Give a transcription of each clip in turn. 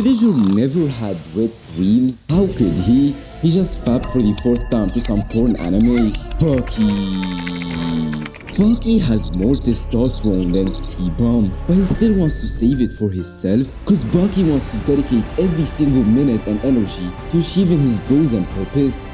villager never had wet dreams? How could he? He just fapped for the fourth time to some porn anime. Bucky has more testosterone than sebum, but he still wants to save it for himself, cause Bucky wants to dedicate every single minute and energy to achieving his goals and purpose.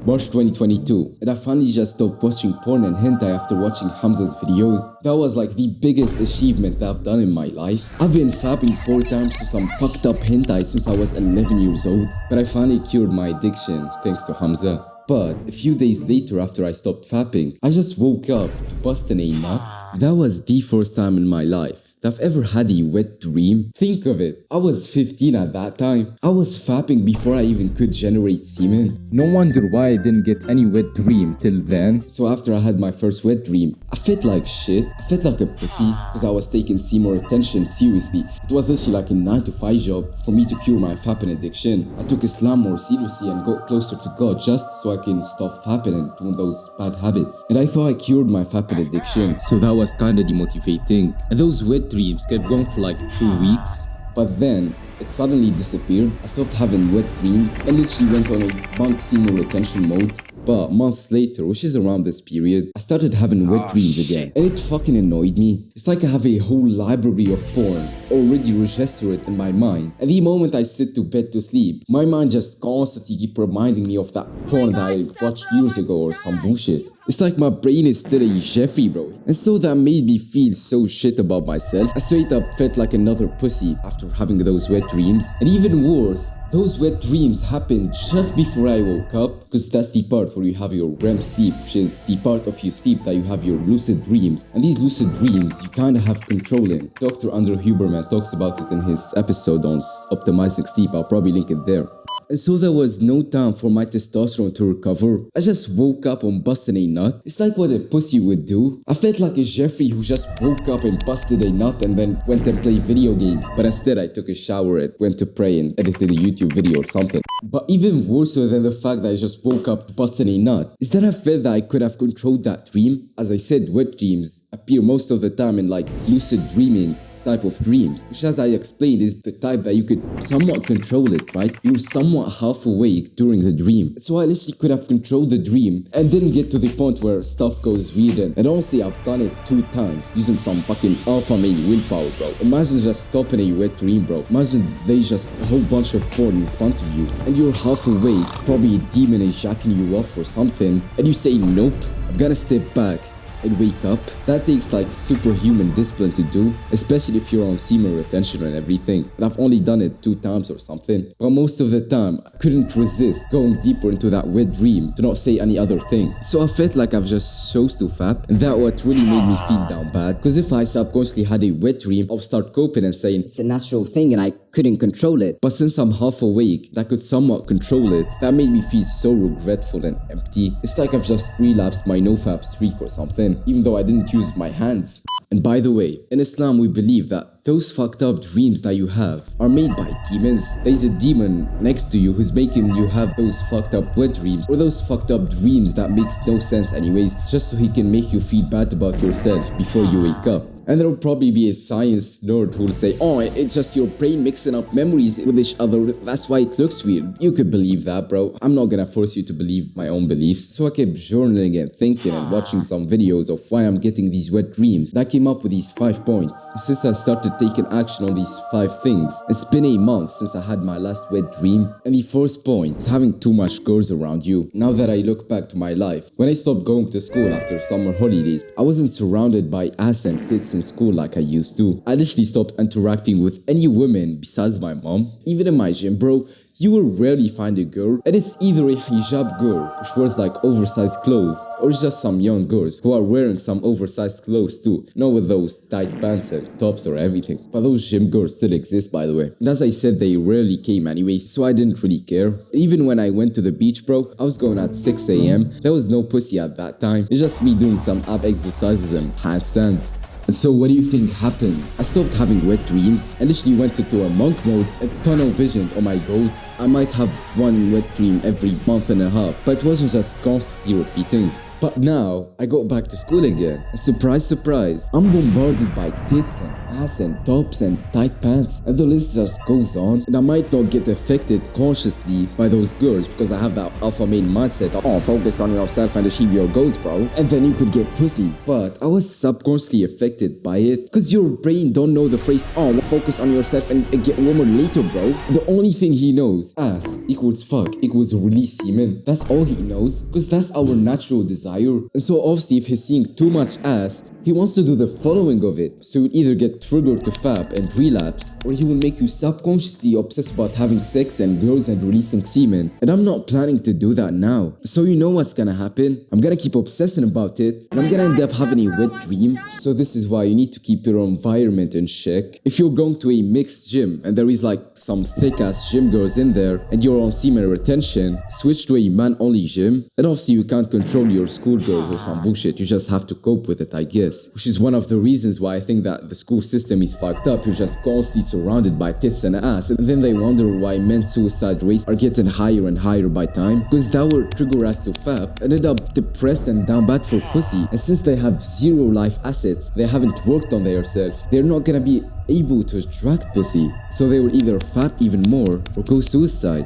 March 2022, and I finally just stopped watching porn and hentai after watching Hamza's videos. That was like the biggest achievement that I've done in my life. I've been fapping 4 times to some fucked up hentai since I was 11 years old, but I finally cured my addiction thanks to Hamza. But a few days later after I stopped fapping, I just woke up to busting a nut. That was the first time in my life that I've ever had a wet dream. Think of it, I was 15 at that time. I was fapping before I even could generate semen. No wonder why I didn't get any wet dream till then. So after I had my first wet dream, I felt like shit. I felt like a pussy because I was taking semen retention seriously. It was literally like a 9-to-5 job for me to cure my fapping addiction. I took Islam more seriously and got closer to God just so I can stop fapping and doing those bad habits. And I thought I cured my fapping addiction, so that was kinda demotivating. And those wet dreams kept going for like 2 weeks, but then it suddenly disappeared. I stopped having wet dreams and literally went on a monk semen retention mode. But months later, which is around this period, I started having wet dreams again, and it fucking annoyed me. It's like I have a whole library of porn already registered in my mind, and the moment I sit to bed to sleep, my mind just constantly keep reminding me of that porn that I watched years ago or some bullshit. It's like my brain is still a Jeffrey, bro. And so that made me feel so shit about myself. I straight up felt like another pussy after having those wet dreams. And even worse, those wet dreams happened just before I woke up, because that's the part where you have your REM sleep, which is the part of your sleep that you have your lucid dreams. And these lucid dreams, you kind of have control in. Dr. Andrew Huberman talks about it in his episode on optimizing sleep. I'll probably link it there. And so there was no time for my testosterone to recover. I just woke up and busted a nut. It's like what a pussy would do. I felt like a Jeffrey who just woke up and busted a nut and then went and played video games. But instead I took a shower and went to pray and edited a YouTube video or something. But even worse than the fact that I just woke up busting a nut is that I felt that I could have controlled that dream. As I said, wet dreams appear most of the time in like lucid dreaming type of dreams, which as I explained is the type that you could somewhat control it, right? You're somewhat half awake during the dream. So I literally could have controlled the dream and didn't get to the point where stuff goes weird. And honestly, I've done it 2 times using some fucking alpha male willpower, bro. Imagine just stopping a wet dream, bro. Imagine there's just a whole bunch of porn in front of you and you're half awake, probably a demon is jacking you off or something, and you say, nope, I'm gonna step back and wake up. That takes like superhuman discipline to do, especially if you're on semen retention and everything. And I've only done it 2 times or something, but most of the time I couldn't resist going deeper into that wet dream to not say any other thing. So I felt like I've just chose to fap, and that what really made me feel down bad, because if I subconsciously had a wet dream, I'll start coping and saying it's a natural thing and I couldn't control it. But since I'm half awake, I could somewhat control it. That made me feel so regretful and empty. It's like I've just relapsed my nofap streak or something, even though I didn't use my hands. And by the way, in Islam we believe that those fucked up dreams that you have are made by demons. There's a demon next to you who's making you have those fucked up wet dreams, or those fucked up dreams that makes no sense anyways, just so he can make you feel bad about yourself before you wake up. And there will probably be a science nerd who will say, oh, it's just your brain mixing up memories with each other, that's why it looks weird. You could believe that, bro. I'm not gonna force you to believe my own beliefs. So I kept journaling and thinking and watching some videos of why I'm getting these wet dreams. And I came up with these 5 points. Since I started taking action on these 5 things, it's been a month since I had my last wet dream. And the first point is having too much girls around you. Now that I look back to my life, when I stopped going to school after summer holidays, I wasn't surrounded by ass and tits in school like I used to. I literally stopped interacting with any women besides my mom. Even in my gym, bro, you will rarely find a girl, and it's either a hijab girl which wears like oversized clothes, or it's just some young girls who are wearing some oversized clothes too, not with those tight pants and tops or everything. But those gym girls still exist, by the way, and as I said, they rarely came anyway, so I didn't really care. Even when I went to the beach, bro, I was going at 6 a.m. There was no pussy at that time. It's just me doing some ab exercises and handstands. And so what do you think happened? I stopped having wet dreams and literally went into a monk mode and tunnel visioned on my goals. I might have 1 wet dream every month and a half, but it wasn't just constantly repeating. But now, I go back to school again, and surprise, surprise, I'm bombarded by tits and ass and tops and tight pants, and the list just goes on. And I might not get affected consciously by those girls because I have that alpha male mindset. Oh, focus on yourself and achieve your goals, bro. And then you could get pussy. But I was subconsciously affected by it because your brain don't know the phrase, oh, focus on yourself and get warmer later, bro. The only thing he knows, ass equals fuck equals release semen. That's all he knows because that's our natural desire. And so obviously if he's seeing too much ass, he wants to do the following of it. So you'll either get triggered to fap and relapse, or he will make you subconsciously obsessed about having sex and girls and releasing semen. And I'm not planning to do that now. So you know what's gonna happen? I'm gonna keep obsessing about it, and I'm gonna end up having a wet dream. So this is why you need to keep your environment in check. If you're going to a mixed gym, and there is like some thick ass gym girls in there, and you're on semen retention, switch to a man only gym. And obviously you can't control your schoolgirls or some bullshit, you just have to cope with it, I guess. Which is one of the reasons why I think that the school system is fucked up. You're just constantly surrounded by tits and ass, and then they wonder why men's suicide rates are getting higher and higher by time, because that will trigger us to fap and end up depressed and down bad for pussy. And since they have zero life assets, they haven't worked on themselves, they're not gonna be able to attract pussy, so they will either fap even more or go suicide.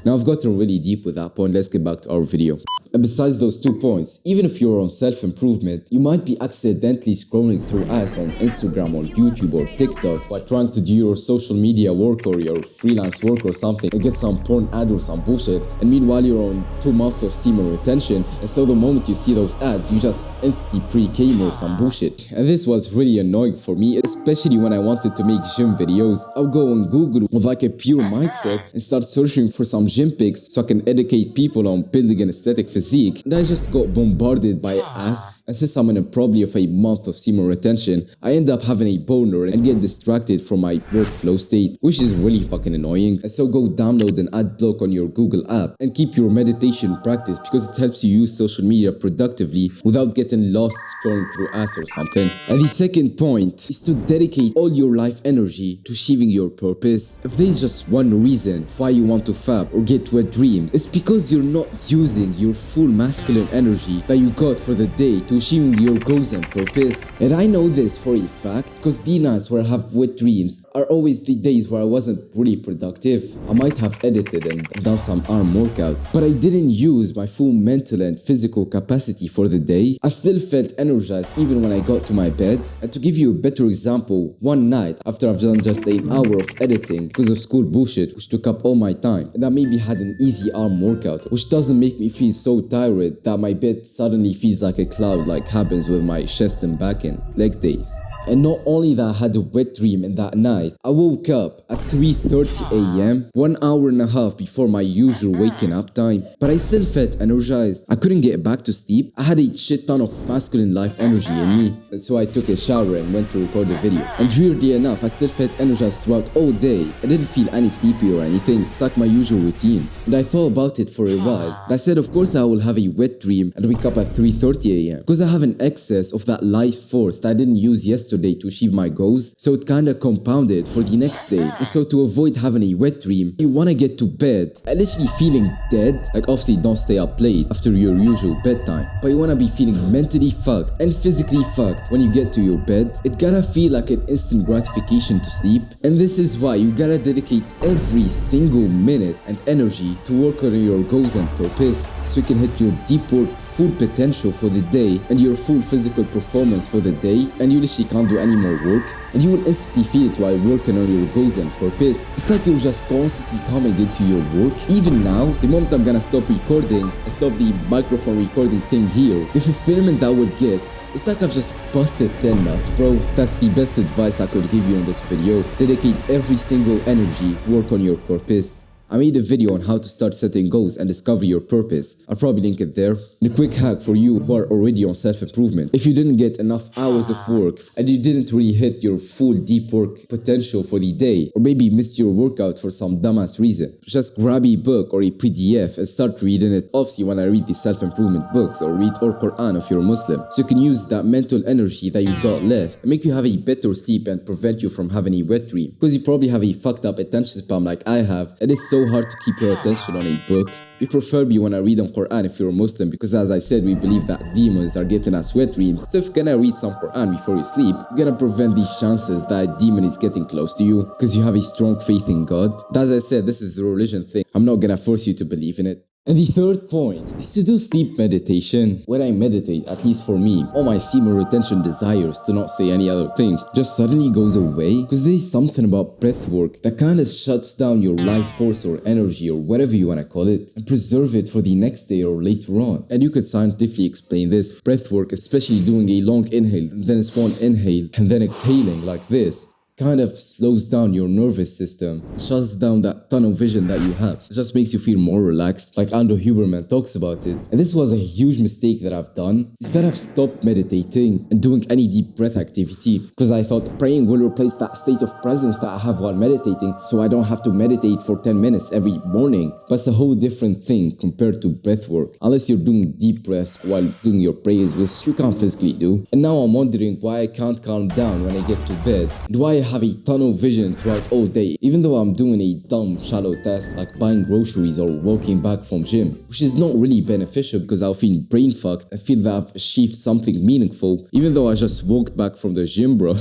Now I've gotten really deep with that point, let's get back to our video. And besides those 2 points, even if you're on self-improvement, you might be accidentally scrolling through ass on Instagram or YouTube or TikTok while trying to do your social media work or your freelance work or something and get some porn ad or some bullshit. And meanwhile you're on 2 months of semen retention, and so the moment you see those ads, you just instantly pre-came or some bullshit. And this was really annoying for me, especially when I wanted to make gym videos. I would go on Google with like a pure mindset and start searching for some gym pics so I can educate people on building an aesthetic physique. And I just got bombarded by ass. And since I'm in probably of a month of semen retention, I end up having a boner and get distracted from my workflow state, which is really fucking annoying. And so go download an ad block on your Google app and keep your meditation practice, because it helps you use social media productively without getting lost scrolling through ass or something. And the second point is to dedicate all your life energy to achieving your purpose. If there's just one reason why you want to fap or get wet dreams, it's because you're not using your full masculine energy that you got for the day to achieving your goals and purpose. And I know this for a fact because the nights where I have wet dreams are always the days where I wasn't really productive. I might have edited and done some arm workout, but I didn't use my full mental and physical capacity for the day. I still felt energized even when I got to my bed. And to give you a better example, one night after I've done just an hour of editing because of school bullshit which took up all my time, and I maybe had an easy arm workout which doesn't make me feel so tired that my bed suddenly feels like a cloud, like happens with my chest and back and leg days. And not only that I had a wet dream in that night, I woke up at 3:30 a.m., 1 hour and a half before my usual waking up time, but I still felt energized. I couldn't get back to sleep. I had a shit ton of masculine life energy in me, and so I took a shower and went to record the video. And weirdly enough, I still felt energized throughout all day. I didn't feel any sleepy or anything. It's like my usual routine. And I thought about it for a while. And I said, of course I will have a wet dream and wake up at 3:30 a.m. because I have an excess of that life force that I didn't use yesterday to achieve my goals, so it kinda compounded for the next day. And so to avoid having a wet dream, you wanna get to bed literally feeling dead. Like obviously don't stay up late after your usual bedtime, but you wanna be feeling mentally fucked and physically fucked when you get to your bed. It gotta feel like an instant gratification to sleep, and this is why you gotta dedicate every single minute and energy to work on your goals and purpose, so you can hit your deep work full potential for the day and your full physical performance for the day, and you literally can't do any more work, and you will instantly feel it while working on your goals and purpose. It's like you're just constantly coming into your work. Even now, the moment I'm gonna stop recording and stop the microphone recording thing here, the fulfillment I would get, it's like I've just busted 10 nuts, bro. That's the best advice I could give you in this video. Dedicate every single energy to work on your purpose. I made a video on how to start setting goals and discover your purpose. I'll probably link it there. And a quick hack for you who are already on self-improvement. If you didn't get enough hours of work and you didn't really hit your full deep work potential for the day, or maybe missed your workout for some dumbass reason, just grab a book or a PDF and start reading it. Obviously when I read the self-improvement books, or read or Quran if you're Muslim, so you can use that mental energy that you got left and make you have a better sleep and prevent you from having a wet dream. Because you probably have a fucked up attention span like I have, and it's so so hard to keep your attention on a book. We preferably want to read on Quran if you're a Muslim, because as I said, we believe that demons are getting us wet dreams. So if you're gonna read some Quran before you sleep, you're gonna prevent these chances that a demon is getting close to you, because you have a strong faith in God. But as I said, this is the religion thing. I'm not gonna force you to believe in it. And the third point is to do sleep meditation. When I meditate, at least for me, all my semen retention desires, to not say any other thing, just suddenly goes away, because there is something about breath work that kind of shuts down your life force or energy or whatever you want to call it, and preserve it for the next day or later on. And you could scientifically explain this. Breath work, especially doing a long inhale, and then a small inhale, and then exhaling like this, kind of slows down your nervous system, shuts down that tunnel vision that you have. It just makes you feel more relaxed, like Andrew Huberman talks about it. And this was a huge mistake that I've done, is that I've stopped meditating and doing any deep breath activity, because I thought praying will replace that state of presence that I have while meditating, so I don't have to meditate for 10 minutes every morning. But it's a whole different thing compared to breath work, unless you're doing deep breaths while doing your prayers, which you can't physically do. And now I'm wondering why I can't calm down when I get to bed, and why I have a tunnel vision throughout all day, even though I'm doing a dumb shallow task like buying groceries or walking back from gym, which is not really beneficial because I'll feel brain fucked and feel that I've achieved something meaningful, even though I just walked back from the gym, bro.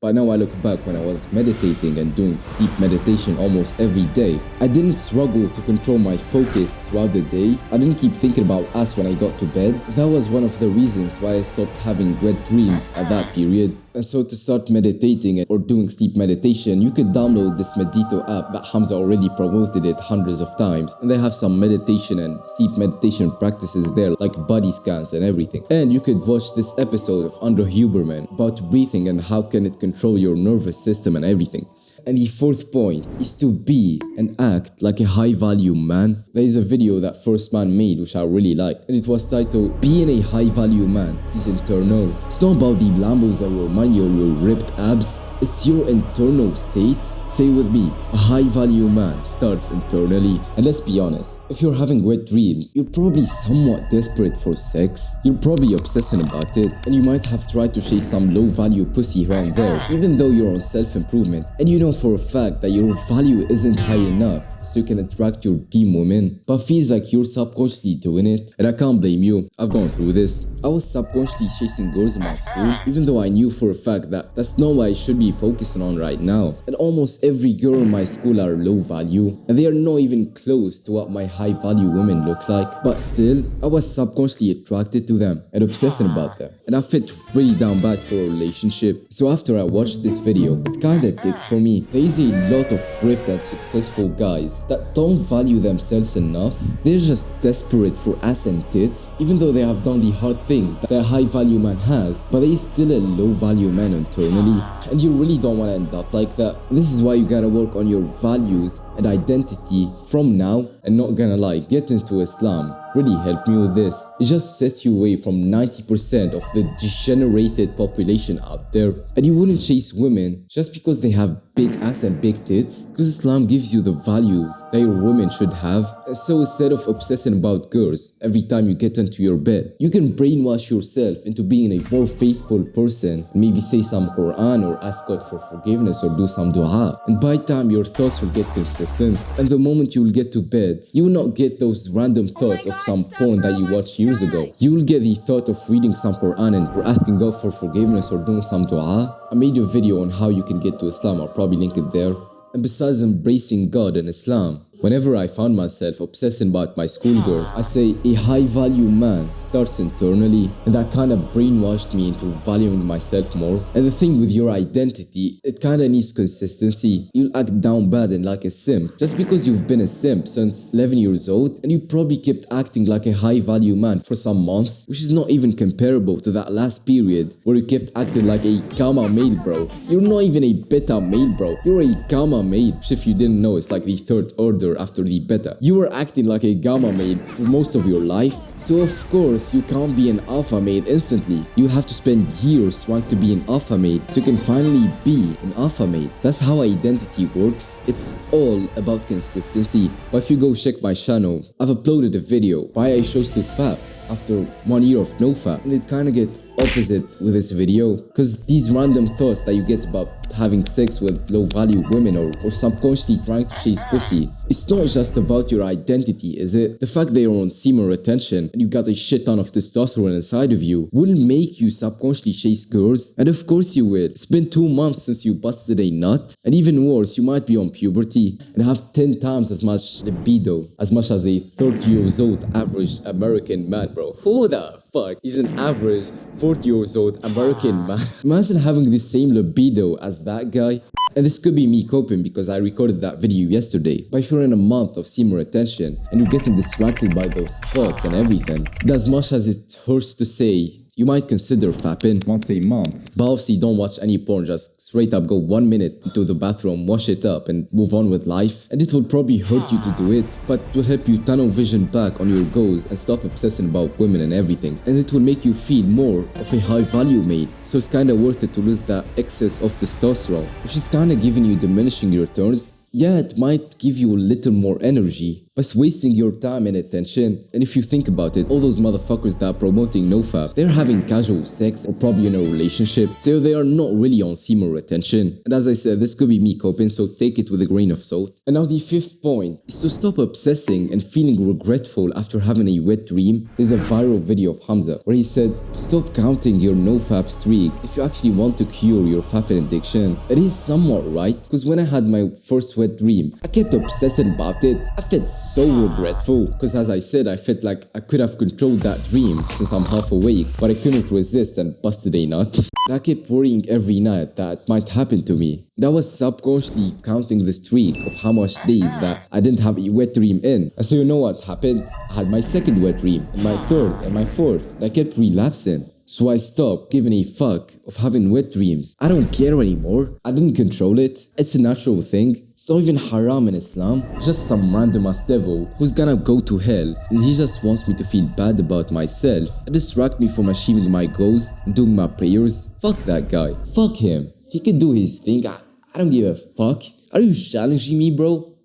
But now I look back when I was meditating and doing steep meditation almost every day. I didn't struggle to control my focus throughout the day. I didn't keep thinking about us when I got to bed. That was one of the reasons why I stopped having wet dreams at that period. And so to start meditating or doing sleep meditation, you could download this Medito app that Hamza already promoted it hundreds of times. And they have some meditation and sleep meditation practices there, like body scans and everything. And you could watch this episode of Andrew Huberman about breathing and how can it control your nervous system and everything. And the fourth point is to be and act like a high-value man. There is a video that First Man made which I really like, and it was titled, "Being a high-value man is internal." It's not about the Lambos that remind you of your ripped abs. It's your internal state. Say with me, a high-value man starts internally. And let's be honest, if you're having wet dreams, you're probably somewhat desperate for sex. You're probably obsessing about it, and you might have tried to chase some low-value pussy here and there, even though you're on self-improvement, and you know for a fact that your value isn't high enough so you can attract your dream woman, but feels like you're subconsciously doing it. And I can't blame you, I've gone through this. I was subconsciously chasing girls in my school, even though I knew for a fact that that's not what I should be focusing on right now. And almost every girl in my school are low value, and they are not even close to what my high value women look like. But still, I was subconsciously attracted to them and obsessing about them. And I felt really down bad for a relationship. So after I watched this video, it kinda clicked for me. There is a lot of ripped and successful guys that don't value themselves enough. They're just desperate for ass and tits, even though they have done the hard things that a high value man has, but they still a low value man internally. And you really don't want to end up like that. This is why you gotta work on your values and identity from now. And not gonna lie, get into Islam really helped me with this. It just sets you away from 90% of the degenerated population out there. And you wouldn't chase women just because they have big ass and big tits, because Islam gives you the values that your women should have. And so instead of obsessing about girls every time you get into your bed, you can brainwash yourself into being a more faithful person, and maybe say some Quran or ask God for forgiveness or do some dua. And by time your thoughts will get consistent, and the moment you will get to bed, you will not get those random thoughts of some porn that you watched years ago. You will get the thought of reading some Quran and or asking God for forgiveness or doing some dua. I made a video on how you can get to Islam, I'll probably link it there. And besides embracing God and Islam, whenever I found myself obsessing about my schoolgirls, I say a high-value man starts internally, and that kind of brainwashed me into valuing myself more. And the thing with your identity, it kind of needs consistency. You'll act down bad and like a simp just because you've been a simp since 11 years old, and you probably kept acting like a high-value man for some months, which is not even comparable to that last period where you kept acting like a gamma male, bro. You're not even a beta male, bro. You're a gamma male, which if you didn't know, it's like the third order after the beta. You were acting like a gamma male for most of your life, so of course you can't be an alpha male instantly. You have to spend years trying to be an alpha male so you can finally be an alpha male. That's how identity works. It's all about consistency. But if you go check my channel, I've uploaded a video why I chose to fap after 1 year of no fap, and it kind of get opposite with this video, because these random thoughts that you get about having sex with low-value women or subconsciously trying to chase pussy. It's not just about your identity, is it? The fact that you're on semen retention and you got a shit ton of testosterone inside of you will make you subconsciously chase girls, and of course you will. It's been 2 months since you busted a nut, and even worse, you might be on puberty and have 10 times as much libido as much as a 30-year-old average American man, bro. Who the fuck is an average 40-year-old American man? Imagine having the same libido as that guy. And this could be me coping because I recorded that video yesterday. But if you're in a month of semen retention and you're getting distracted by those thoughts and everything, and as much as it hurts to say, you might consider fapping once a month. But obviously don't watch any porn, just straight up go 1 minute into the bathroom, wash it up and move on with life. And it will probably hurt you to do it, but it will help you tunnel vision back on your goals and stop obsessing about women and everything. And it will make you feel more of a high value male. So it's kinda worth it to lose that excess of testosterone, which is kinda giving you diminishing returns. Yeah, it might give you a little more energy, but it's wasting your time and attention. And if you think about it, all those motherfuckers that are promoting nofap, they're having casual sex or probably in a relationship, so they are not really on semen retention. And as I said, this could be me coping, so take it with a grain of salt. And now the 5th point is to stop obsessing and feeling regretful after having a wet dream. There's a viral video of Hamza where he said, stop counting your nofap streak if you actually want to cure your fapping addiction. It is somewhat right, because when I had my first wet dream, I kept obsessing about it. I felt so regretful, because as I said, I felt like I could have controlled that dream since I'm half awake, but I couldn't resist and busted a nut. I kept worrying every night that it might happen to me. That was subconsciously counting the streak of how much days that I didn't have a wet dream in. And so you know what happened? I had my second wet dream, and my third, and my fourth. And I kept relapsing. So I stopped giving a fuck of having wet dreams. I don't care anymore. I didn't control it. It's a natural thing. It's not even haram in Islam. Just some random ass devil who's gonna go to hell, and he just wants me to feel bad about myself and distract me from achieving my goals and doing my prayers. Fuck that guy. Fuck him. He can do his thing. I don't give a fuck. Are you challenging me, bro?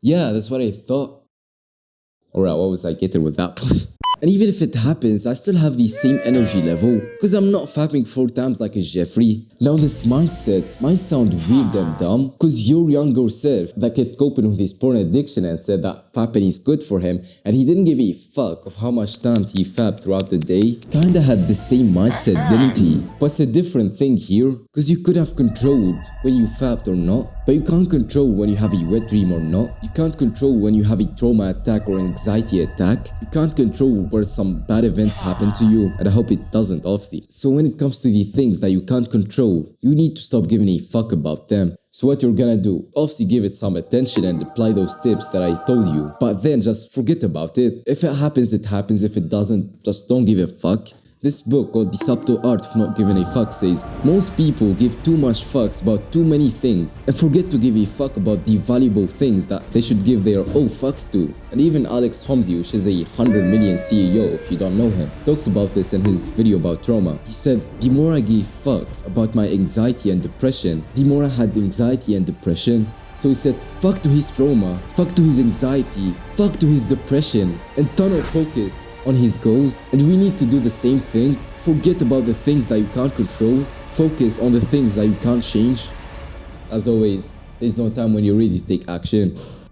Yeah, that's what I thought. Alright, what was I getting with that? And even if it happens, I still have the same energy level, because I'm not fapping 4 times like a Jeffrey. Now this mindset might sound weird and dumb, because your younger self that kept coping with his porn addiction and said that fapping is good for him, and he didn't give a fuck of how much times he fapped throughout the day, kinda had the same mindset, didn't he? But it's a different thing here, because you could have controlled when you fapped or not, but you can't control when you have a wet dream or not. You can't control when you have a trauma attack or anxiety attack. You can't control where some bad events happen to you, and I hope it doesn't, obviously. So when it comes to the things that you can't control, you need to stop giving a fuck about them. So what you're gonna do, obviously give it some attention and apply those tips that I told you, but then just forget about it. If it happens, it happens. If it doesn't, just don't give a fuck. This book called The Subtle Art of Not Giving a Fuck says, most people give too much fucks about too many things and forget to give a fuck about the valuable things that they should give their oh fucks to. And even Alex Homsey, which is a 100 million CEO if you don't know him, talks about this in his video about trauma. He said, the more I gave fucks about my anxiety and depression, the more I had anxiety and depression. So he said, fuck to his trauma, fuck to his anxiety, fuck to his depression, and tunnel focus on his goals. And we need to do the same thing. Forget about the things that you can't control. Focus on the things that you can't change. As always, there's no time when you're ready to take action.